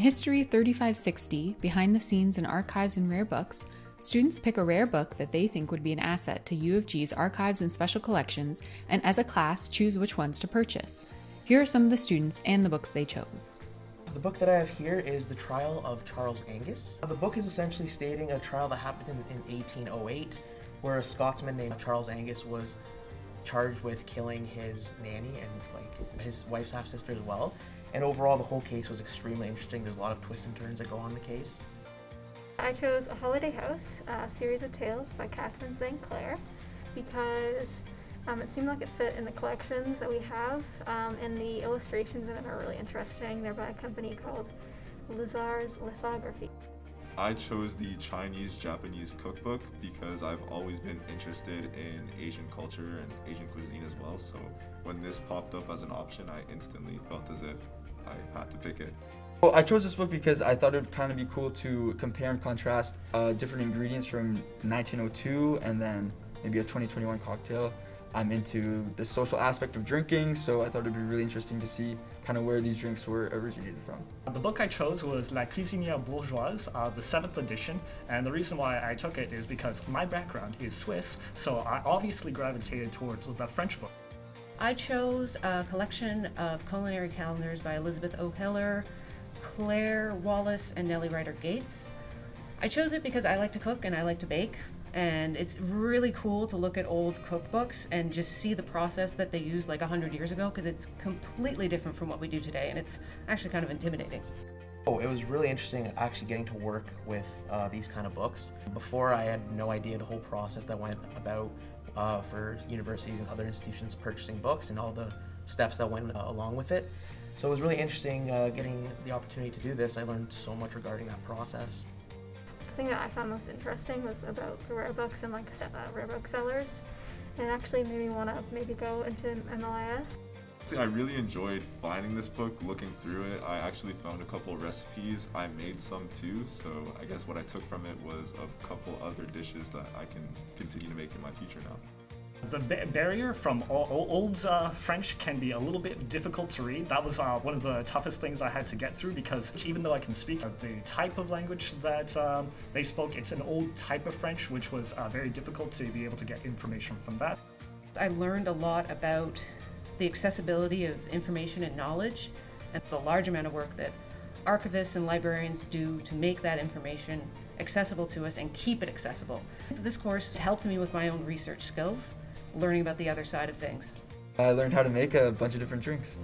History 3560, Behind the Scenes in Archives and Rare Books, students pick a rare book that they think would be an asset to U of G's archives and special collections, and as a class, choose which ones to purchase. Here are some of the students and the books they chose. The book that I have here is The Trial of Charles Angus. The book is essentially stating a trial that happened in 1808, where a Scotsman named Charles Angus was charged with killing his nanny and his wife's half-sister as well. And overall, the whole case was extremely interesting. There's a lot of twists and turns that go on in the case. I chose A Holiday House, a series of tales by Catherine St. Clair, because it seemed like it fit in the collections that we have, and the illustrations in it are really interesting. They're by a company called Lazar's Lithography. I chose the Chinese-Japanese Cookbook because I've always been interested in Asian culture and Asian cuisine as well, so when this popped up as an option, I instantly felt as if I had to pick it. Well, I chose this book because I thought it would kind of be cool to compare and contrast different ingredients from 1902 and then maybe a 2021 cocktail. I'm into the social aspect of drinking, so I thought it'd be really interesting to see kind of where these drinks were originated from. The book I chose was La Cuisinière Bourgeoise, the 7th edition, and the reason why I took it is because my background is Swiss, so I obviously gravitated towards the French book. I chose a collection of culinary calendars by Elizabeth O'Hiller, Claire Wallace, and Nellie Ryder Gates. I chose it because I like to cook and I like to bake, and it's really cool to look at old cookbooks and just see the process that they used like 100 years ago, because it's completely different from what we do today, and it's actually kind of intimidating. Oh, it was really interesting actually getting to work with these kind of books. Before, I had no idea the whole process that went about for universities and other institutions purchasing books and all the steps that went along with it. So it was really interesting getting the opportunity to do this. I learned so much regarding that process. The thing that I found most interesting was about the rare books and rare book sellers, and it actually made me want to maybe go into MLIS. I really enjoyed finding this book, looking through it. I actually found a couple recipes. I made some too, so I guess what I took from it was a couple other dishes that I can continue to make in my future now. The barrier from old French can be a little bit difficult to read. That was one of the toughest things I had to get through, because even though I can speak the type of language that they spoke, it's an old type of French, which was very difficult to be able to get information from that. I learned a lot about the accessibility of information and knowledge, and the large amount of work that archivists and librarians do to make that information accessible to us and keep it accessible. This course helped me with my own research skills, learning about the other side of things. I learned how to make a bunch of different drinks.